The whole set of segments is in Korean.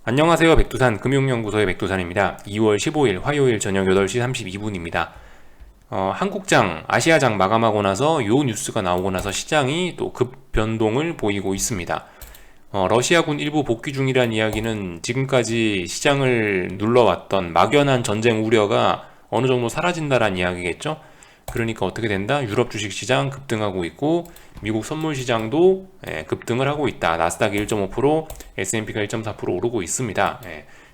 안녕하세요. 백두산 금융연구소의 백두산입니다. 2월 15일 화요일 저녁 8시 32분입니다. 한국장, 아시아장 마감하고 나서 요 뉴스가 나오고 나서 시장이 또 급변동을 보이고 있습니다. 러시아군 일부 복귀 중이란 이야기는 지금까지 시장을 눌러왔던 막연한 전쟁 우려가 어느 정도 사라진다란 이야기겠죠? 그러니까 어떻게 된다? 유럽 주식시장 급등하고 있고 미국 선물시장도 급등을 하고 있다. 나스닥이 1.5%, S&P가 1.4% 오르고 있습니다.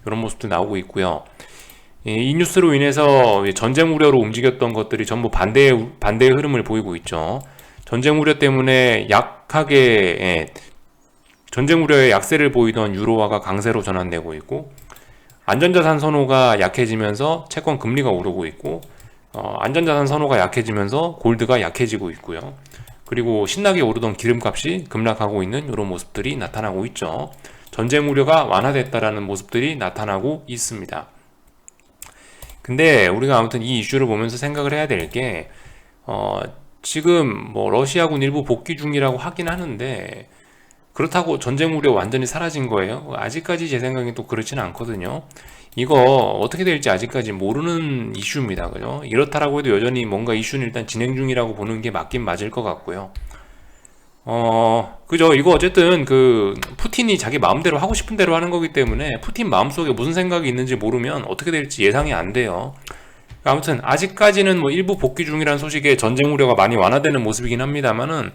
이런 모습도 나오고 있고요. 이 뉴스로 인해서 전쟁 우려로 움직였던 것들이 전부 반대의 흐름을 보이고 있죠. 전쟁 우려 때문에 전쟁 우려에 약세를 보이던 유로화가 강세로 전환되고 있고, 안전자산 선호가 약해지면서 채권 금리가 오르고 있고, 안전자산 선호가 약해지면서 골드가 약해지고 있고요. 그리고 신나게 오르던 기름값이 급락하고 있는 이런 모습들이 나타나고 있죠. 전쟁 우려가 완화됐다라는 모습들이 나타나고 있습니다. 근데 우리가 아무튼 이 이슈를 보면서 생각을 해야 될 게, 지금 뭐 러시아군 일부 복귀 중이라고 하긴 하는데, 그렇다고 전쟁 우려 완전히 사라진 거예요? 아직까지 제 생각엔 또 그렇지는 않거든요. 이거 어떻게 될지 아직까지 모르는 이슈입니다. 그죠? 이렇다라고 해도 여전히 뭔가 이슈는 일단 진행 중이라고 보는 게 맞긴 맞을 것 같고요. 그죠? 이거 어쨌든 푸틴이 자기 마음대로 하고 싶은 대로 하는 거기 때문에 푸틴 마음속에 무슨 생각이 있는지 모르면 어떻게 될지 예상이 안 돼요. 아무튼 아직까지는 뭐 일부 복귀 중이라는 소식에 전쟁 우려가 많이 완화되는 모습이긴 합니다만은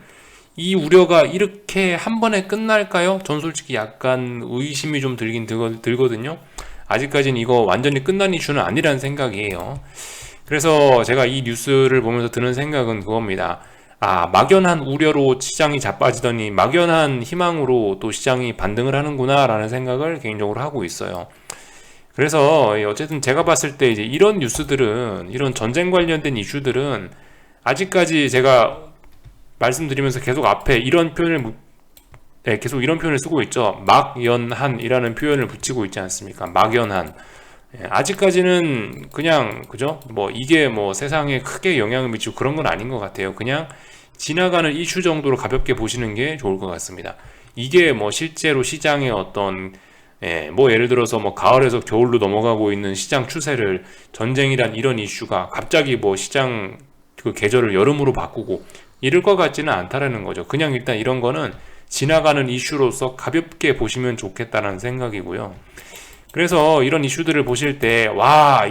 이 우려가 이렇게 한 번에 끝날까요? 전 솔직히 약간 의심이 좀 들거든요. 아직까지는 이거 완전히 끝난 이슈는 아니라는 생각이에요. 그래서 제가 이 뉴스를 보면서 드는 생각은 그겁니다. 막연한 우려로 시장이 자빠지더니 막연한 희망으로 또 시장이 반등을 하는구나 라는 생각을 개인적으로 하고 있어요. 그래서 어쨌든 제가 봤을 때 이제 이런 뉴스들은, 이런 전쟁 관련된 이슈들은 아직까지 제가 말씀드리면서 계속 앞에 계속 이런 표현을 쓰고 있죠. 막연한이라는 표현을 붙이고 있지 않습니까? 막연한. 아직까지는 그냥, 그죠? 뭐, 이게 뭐 세상에 크게 영향을 미치고 그런 건 아닌 것 같아요. 그냥 지나가는 이슈 정도로 가볍게 보시는 게 좋을 것 같습니다. 이게 뭐 실제로 시장의 뭐 예를 들어서 뭐 가을에서 겨울로 넘어가고 있는 시장 추세를 전쟁이란 이런 이슈가 갑자기 뭐 시장 계절을 여름으로 바꾸고 이럴 것 같지는 않다라는 거죠. 그냥 일단 이런 거는 지나가는 이슈로서 가볍게 보시면 좋겠다는 생각이고요. 그래서 이런 이슈들을 보실 때,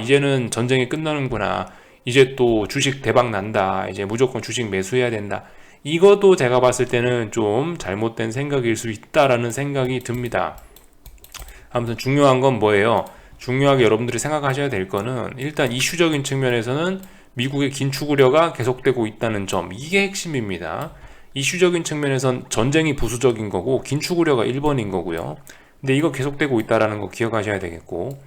이제는 전쟁이 끝나는구나. 이제 또 주식 대박 난다. 이제 무조건 주식 매수해야 된다. 이것도 제가 봤을 때는 좀 잘못된 생각일 수 있다라는 생각이 듭니다. 아무튼 중요한 건 뭐예요? 중요하게 여러분들이 생각하셔야 될 거는 일단 이슈적인 측면에서는 미국의 긴축 우려가 계속되고 있다는 점, 이게 핵심입니다. 이슈적인 측면에선 전쟁이 부수적인 거고 긴축 우려가 1번인 거고요. 근데 이거 계속되고 있다는 거 기억하셔야 되겠고,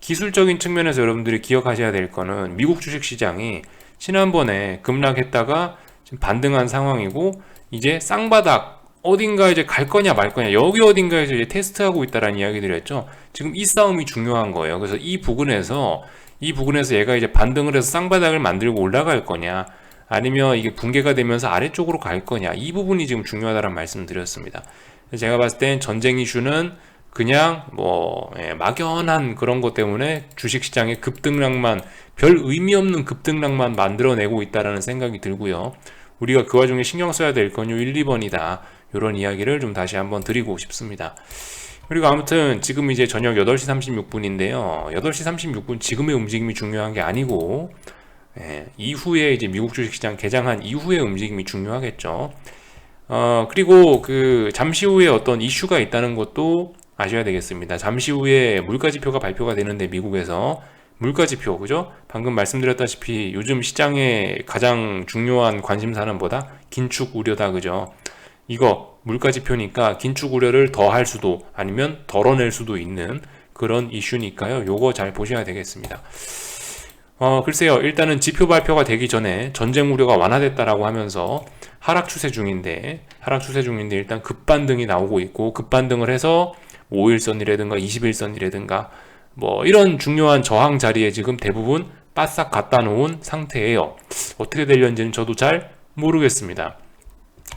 기술적인 측면에서 여러분들이 기억하셔야 될 거는 미국 주식시장이 지난번에 급락했다가 지금 반등한 상황이고, 이제 쌍바닥 어딘가 이제 갈 거냐 말 거냐, 여기 어딘가에서 이제 테스트하고 있다라는 이야기를 했죠. 지금 이 싸움이 중요한 거예요. 그래서 이 부분에서 얘가 이제 반등을 해서 쌍바닥을 만들고 올라갈 거냐, 아니면 이게 붕괴가 되면서 아래쪽으로 갈 거냐, 이 부분이 지금 중요하다는 말씀을 드렸습니다. 제가 봤을 땐 전쟁 이슈는 그냥 막연한 그런 것 때문에 주식시장의 급등락만, 별 의미 없는 급등락만 만들어내고 있다라는 생각이 들고요. 우리가 그 와중에 신경 써야 될 건요 1, 2번이다. 이런 이야기를 좀 다시 한번 드리고 싶습니다. 그리고 아무튼 지금 이제 저녁 8시 36분인데요. 8시 36분 지금의 움직임이 중요한 게 아니고, 이후에 이제 미국 주식시장 개장한 이후의 움직임이 중요하겠죠. 그리고 잠시 후에 어떤 이슈가 있다는 것도 아셔야 되겠습니다. 잠시 후에 물가지표가 발표가 되는데, 미국에서 물가지표, 그죠? 방금 말씀드렸다시피 요즘 시장의 가장 중요한 관심사는 뭐다? 긴축 우려다, 그죠? 이거 물가지표니까 긴축 우려를 더 할 수도 아니면 덜어낼 수도 있는 그런 이슈니까요. 요거 잘 보셔야 되겠습니다. 글쎄요. 일단은 지표 발표가 되기 전에 전쟁 우려가 완화됐다라고 하면서 하락 추세 중인데 일단 급반등이 나오고 있고, 급반등을 해서 5일선이라든가 21선이라든가 뭐 이런 중요한 저항 자리에 지금 대부분 바싹 갖다 놓은 상태예요. 어떻게 되려는지는 저도 잘 모르겠습니다.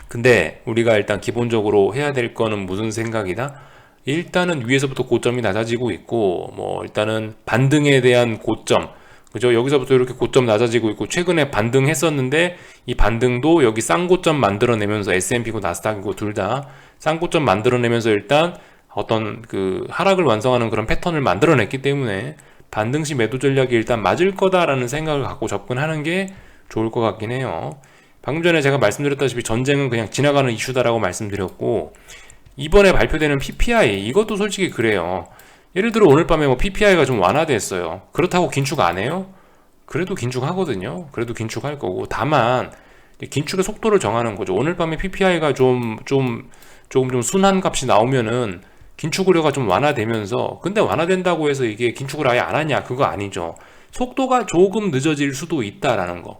근데 우리가 일단 기본적으로 해야 될 거는 무슨 생각이다? 일단은 위에서부터 고점이 낮아지고 있고, 뭐 일단은 반등에 대한 고점, 그죠? 여기서부터 이렇게 고점 낮아지고 있고, 최근에 반등했었는데 이 반등도 여기 쌍고점 만들어내면서 S&P고 나스닥이고 둘 다 쌍고점 만들어내면서 일단 어떤 그 하락을 완성하는 그런 패턴을 만들어냈기 때문에 반등시 매도 전략이 일단 맞을 거다라는 생각을 갖고 접근하는 게 좋을 것 같긴 해요. 방금 전에 제가 말씀드렸다시피 전쟁은 그냥 지나가는 이슈다라고 말씀드렸고, 이번에 발표되는 PPI, 이것도 솔직히 그래요. 예를 들어 오늘 밤에 뭐 PPI가 좀 완화됐어요. 그렇다고 긴축 안 해요? 그래도 긴축하거든요. 그래도 긴축할 거고, 다만 긴축의 속도를 정하는 거죠. 오늘 밤에 PPI가 조금 좀 순한 값이 나오면은 긴축 우려가 좀 완화되면서, 근데 완화된다고 해서 이게 긴축을 아예 안 하냐? 그거 아니죠. 속도가 조금 늦어질 수도 있다라는 거.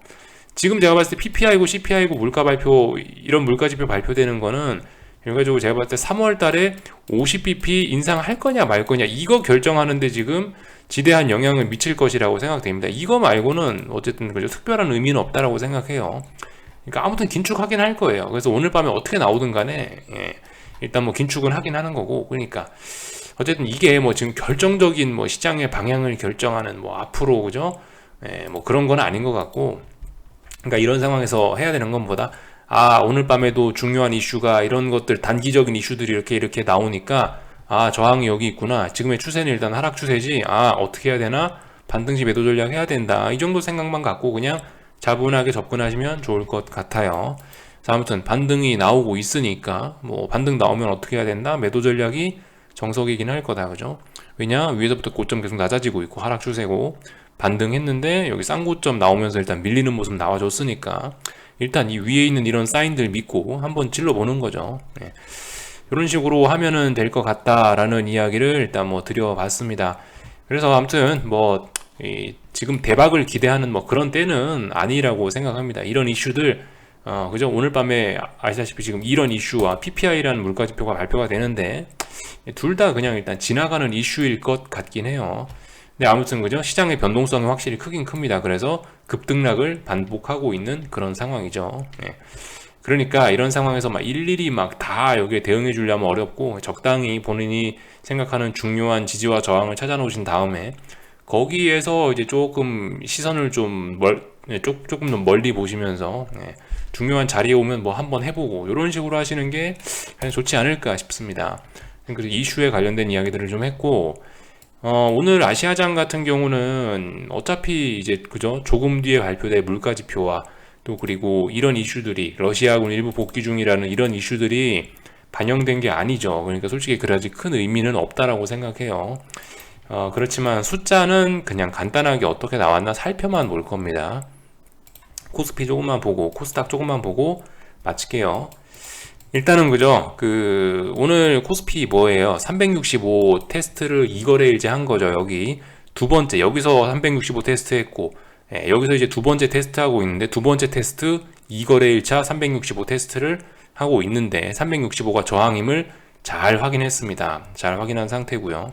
지금 제가 봤을 때 PPI고 CPI고 물가 발표, 이런 물가 지표 발표되는 거는 그래가지고 제가 봤을 때 3월 달에 50bp 인상할 거냐 말 거냐 이거 결정하는데 지금 지대한 영향을 미칠 것이라고 생각됩니다. 이거 말고는 어쨌든 그죠, 특별한 의미는 없다라고 생각해요. 그러니까 아무튼 긴축하긴 할 거예요. 그래서 오늘 밤에 어떻게 나오든 간에 일단 뭐 긴축은 하긴 하는 거고, 그러니까 어쨌든 이게 뭐 지금 결정적인 뭐 시장의 방향을 결정하는 뭐 앞으로 그죠, 뭐 그런 건 아닌 것 같고, 그러니까 이런 상황에서 해야 되는 것보다 오늘 밤에도 중요한 이슈가 이런 것들 단기적인 이슈들이 이렇게 나오니까 저항이 여기 있구나, 지금의 추세는 일단 하락 추세지, 어떻게 해야 되나, 반등시 매도 전략 해야 된다, 이 정도 생각만 갖고 그냥 차분하게 접근하시면 좋을 것 같아요. 자, 아무튼 반등이 나오고 있으니까 뭐 반등 나오면 어떻게 해야 된다, 매도 전략이 정석이긴 할 거다, 그죠? 왜냐, 위에서부터 고점 계속 낮아지고 있고 하락 추세고, 반등했는데 여기 쌍고점 나오면서 일단 밀리는 모습 나와줬으니까 일단 이 위에 있는 이런 사인들 믿고 한번 찔러보는 거죠. 이런 식으로 하면은 될 것 같다라는 이야기를 일단 뭐 드려봤습니다. 그래서 아무튼 뭐 지금 대박을 기대하는 뭐 그런 때는 아니라고 생각합니다. 이런 이슈들 그죠? 오늘 밤에 아시다시피 지금 이런 이슈와 PPI라는 물가지표가 발표가 되는데 둘 다 그냥 일단 지나가는 이슈일 것 같긴 해요. 근데 아무튼 그죠? 시장의 변동성이 확실히 크긴 큽니다. 그래서 급등락을 반복하고 있는 그런 상황이죠. 그러니까 이런 상황에서 막 일일이 막 다 여기에 대응해 주려면 어렵고, 적당히 본인이 생각하는 중요한 지지와 저항을 찾아 놓으신 다음에 거기에서 이제 조금 시선을 조금 더 멀리 보시면서 중요한 자리에 오면 뭐 한번 해보고 이런 식으로 하시는 게 가장 좋지 않을까 싶습니다. 그래서 이슈에 관련된 이야기들을 좀 했고, 오늘 아시아장 같은 경우는 어차피 이제 그죠, 조금 뒤에 발표될 물가지표와 또 그리고 이런 이슈들이 러시아군 일부 복귀 중이라는 이런 이슈들이 반영된 게 아니죠. 그러니까 솔직히 그다지 큰 의미는 없다라고 생각해요. 그렇지만 숫자는 그냥 간단하게 어떻게 나왔나 살펴만 볼 겁니다. 코스피 조금만 보고 코스닥 조금만 보고 마칠게요. 일단은 그죠, 오늘 코스피 뭐예요, 365 테스트를 2거래일째 한 거죠. 여기 두 번째, 여기서 365 테스트 했고, 여기서 이제 두 번째 테스트 하고 있는데, 두 번째 테스트 2거래일차 365 테스트를 하고 있는데 365가 저항임을 잘 확인했습니다. 잘 확인한 상태고요.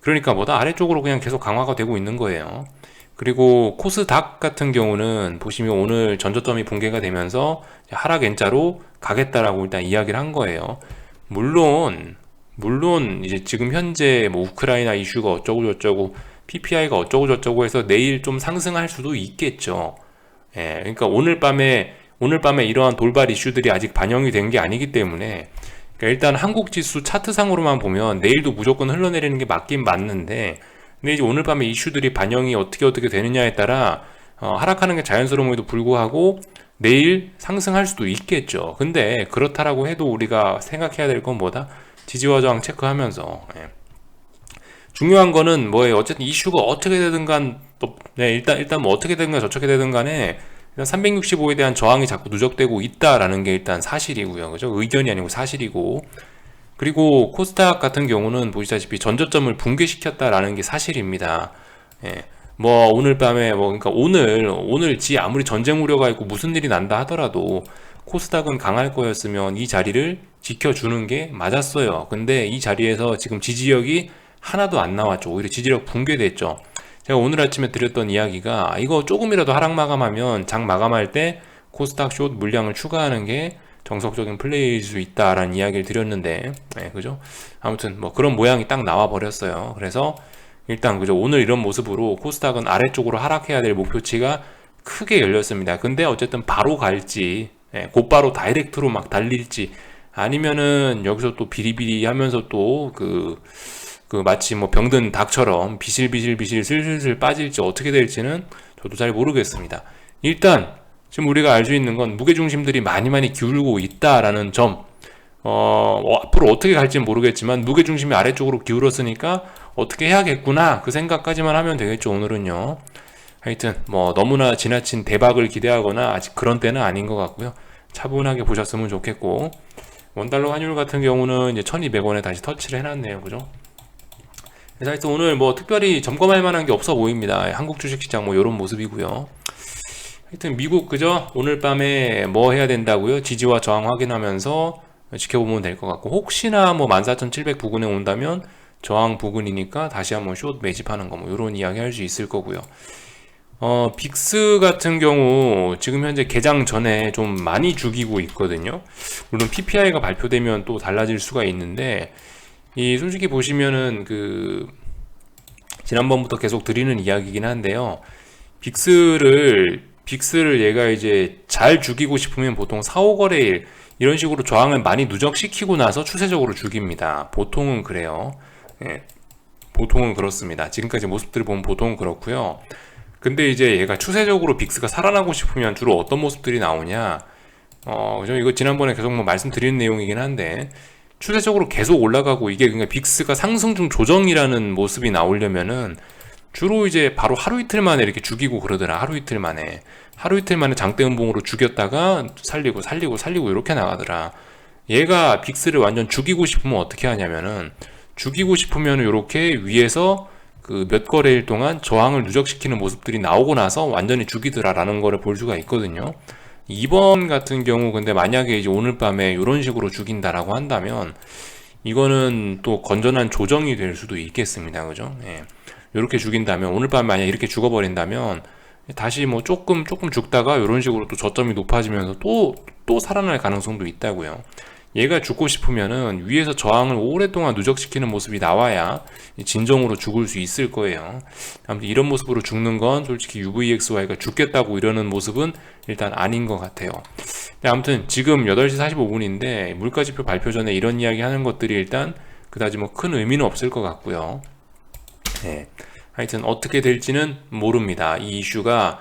그러니까 뭐다, 아래쪽으로 그냥 계속 강화가 되고 있는 거예요. 그리고 코스닥 같은 경우는 보시면 오늘 전저점이 붕괴가 되면서 하락 N자로 가겠다라고 일단 이야기를 한 거예요. 물론 이제 지금 현재 뭐 우크라이나 이슈가 어쩌고 저쩌고 PPI가 어쩌고 저쩌고 해서 내일 좀 상승할 수도 있겠죠. 그러니까 오늘 밤에 이러한 돌발 이슈들이 아직 반영이 된 게 아니기 때문에, 그러니까 일단 한국 지수 차트상으로만 보면 내일도 무조건 흘러내리는 게 맞긴 맞는데, 근데 이제 오늘 밤에 이슈들이 반영이 어떻게 되느냐에 따라 하락하는 게 자연스러움에도 불구하고 내일 상승할 수도 있겠죠. 근데 그렇다라고 해도 우리가 생각해야 될 건 뭐다? 지지와 저항 체크하면서 중요한 거는 뭐예요? 어쨌든 이슈가 어떻게 되든 간 일단 뭐 어떻게 되든 간 저렇게 되든 간에 일단 365에 대한 저항이 자꾸 누적되고 있다라는 게 일단 사실이고요. 그죠? 의견이 아니고 사실이고, 그리고 코스닥 같은 경우는 보시다시피 전저점을 붕괴시켰다라는 게 사실입니다. 뭐 오늘 밤에 그러니까 오늘 아무리 전쟁 우려가 있고 무슨 일이 난다 하더라도 코스닥은 강할 거였으면 이 자리를 지켜주는 게 맞았어요. 근데 이 자리에서 지금 지지력이 하나도 안 나왔죠. 오히려 지지력 붕괴됐죠. 제가 오늘 아침에 드렸던 이야기가, 이거 조금이라도 하락 마감하면 장 마감할 때 코스닥 숏 물량을 추가하는 게 정석적인 플레이일 수 있다라는 이야기를 드렸는데, 그죠? 아무튼 뭐 그런 모양이 딱 나와 버렸어요. 그래서 일단 그죠, 오늘 이런 모습으로 코스닥은 아래쪽으로 하락해야 될 목표치가 크게 열렸습니다. 근데 어쨌든 바로 갈지, 곧바로 다이렉트로 막 달릴지, 아니면은 여기서 또 비리비리 하면서 또 마치 뭐 병든 닭처럼 비실비실 슬슬슬 빠질지 어떻게 될지는 저도 잘 모르겠습니다. 일단 지금 우리가 알 수 있는 건 무게중심들이 많이 기울고 있다라는 점. 앞으로 어떻게 갈지는 모르겠지만 무게중심이 아래쪽으로 기울었으니까 어떻게 해야겠구나, 그 생각까지만 하면 되겠죠, 오늘은요. 하여튼 뭐 너무나 지나친 대박을 기대하거나 아직 그런 때는 아닌 것 같고요. 차분하게 보셨으면 좋겠고, 원달러 환율 같은 경우는 이제 1200원에 다시 터치를 해놨네요. 그죠? 그래서 하여튼 오늘 뭐 특별히 점검할 만한 게 없어 보입니다. 한국 주식시장 뭐 이런 모습이고요. 하여튼 미국, 그죠? 오늘 밤에 뭐 해야 된다고요? 지지와 저항 확인하면서 지켜보면 될 것 같고, 혹시나 뭐 14,700 부근에 온다면 저항 부근이니까 다시 한번 숏 매집하는 거, 뭐 이런 이야기 할 수 있을 거고요. 빅스 같은 경우 지금 현재 개장 전에 좀 많이 죽이고 있거든요. 물론 PPI가 발표되면 또 달라질 수가 있는데, 이 솔직히 보시면은 지난번부터 계속 드리는 이야기이긴 한데요. 빅스를 얘가 이제 잘 죽이고 싶으면 보통 4, 5거래일 이런 식으로 저항을 많이 누적시키고 나서 추세적으로 죽입니다. 보통은 그래요. 보통은 그렇습니다. 지금까지 모습들을 보면 보통은 그렇고요. 근데 이제 얘가 추세적으로 빅스가 살아나고 싶으면 주로 어떤 모습들이 나오냐? 이거 지난번에 계속 뭐 말씀드린 내용이긴 한데, 추세적으로 계속 올라가고 이게 그러니까 빅스가 상승 중 조정이라는 모습이 나오려면은 주로 이제 바로 하루 이틀 만에 이렇게 죽이고 그러더라. 하루 이틀 만에 장대 음봉으로 죽였다가 살리고 이렇게 나가더라. 얘가 빅스를 완전 죽이고 싶으면 어떻게 하냐면은, 죽이고 싶으면 이렇게 위에서 몇 거래일 동안 저항을 누적시키는 모습들이 나오고 나서 완전히 죽이더라라는 거를 볼 수가 있거든요. 이번 같은 경우 근데 만약에 이제 오늘 밤에 이런 식으로 죽인다라고 한다면 이거는 또 건전한 조정이 될 수도 있겠습니다. 그죠? 이렇게 죽인다면, 오늘 밤에 만약 이렇게 죽어버린다면 다시 뭐 조금 죽다가 이런 식으로 또 저점이 높아지면서 또 살아날 가능성도 있다고요. 얘가 죽고 싶으면은 위에서 저항을 오랫동안 누적시키는 모습이 나와야 진정으로 죽을 수 있을 거예요. 아무튼 이런 모습으로 죽는 건 솔직히 UVXY가 죽겠다고 이러는 모습은 일단 아닌 것 같아요. 아무튼 지금 8시 45분인데 물가지표 발표 전에 이런 이야기 하는 것들이 일단 그다지 뭐 큰 의미는 없을 것 같고요. 하여튼 어떻게 될지는 모릅니다. 이 이슈가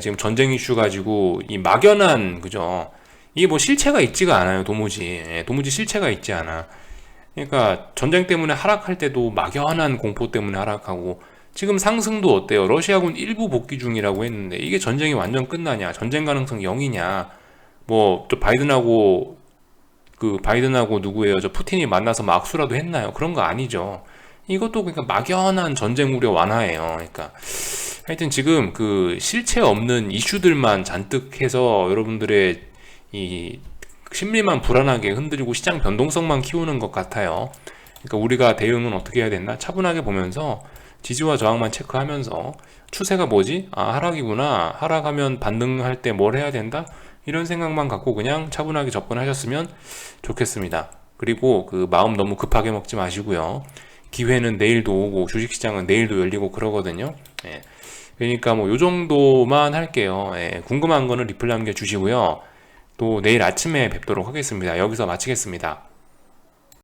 지금 전쟁 이슈 가지고 이 막연한, 그죠? 이게 뭐 실체가 있지가 않아요. 도무지 실체가 있지 않아. 그러니까 전쟁 때문에 하락할 때도 막연한 공포 때문에 하락하고, 지금 상승도 어때요? 러시아군 일부 복귀 중이라고 했는데 이게 전쟁이 완전 끝나냐? 전쟁 가능성 0이냐? 뭐 저 바이든하고 누구예요? 저 푸틴이 만나서 막 악수라도 했나요? 그런 거 아니죠. 이것도 그러니까 막연한 전쟁 우려 완화예요. 그러니까 하여튼 지금 실체 없는 이슈들만 잔뜩 해서 여러분들의 이 심리만 불안하게 흔들리고 시장 변동성만 키우는 것 같아요. 그러니까 우리가 대응은 어떻게 해야 되나? 차분하게 보면서 지지와 저항만 체크하면서 추세가 뭐지? 하락이구나. 하락하면 반등할 때 뭘 해야 된다? 이런 생각만 갖고 그냥 차분하게 접근하셨으면 좋겠습니다. 그리고 마음 너무 급하게 먹지 마시고요. 기회는 내일도 오고 주식시장은 내일도 열리고 그러거든요. 그러니까 뭐 요 정도만 할게요. 궁금한 거는 리플 남겨주시고요. 또 내일 아침에 뵙도록 하겠습니다. 여기서 마치겠습니다.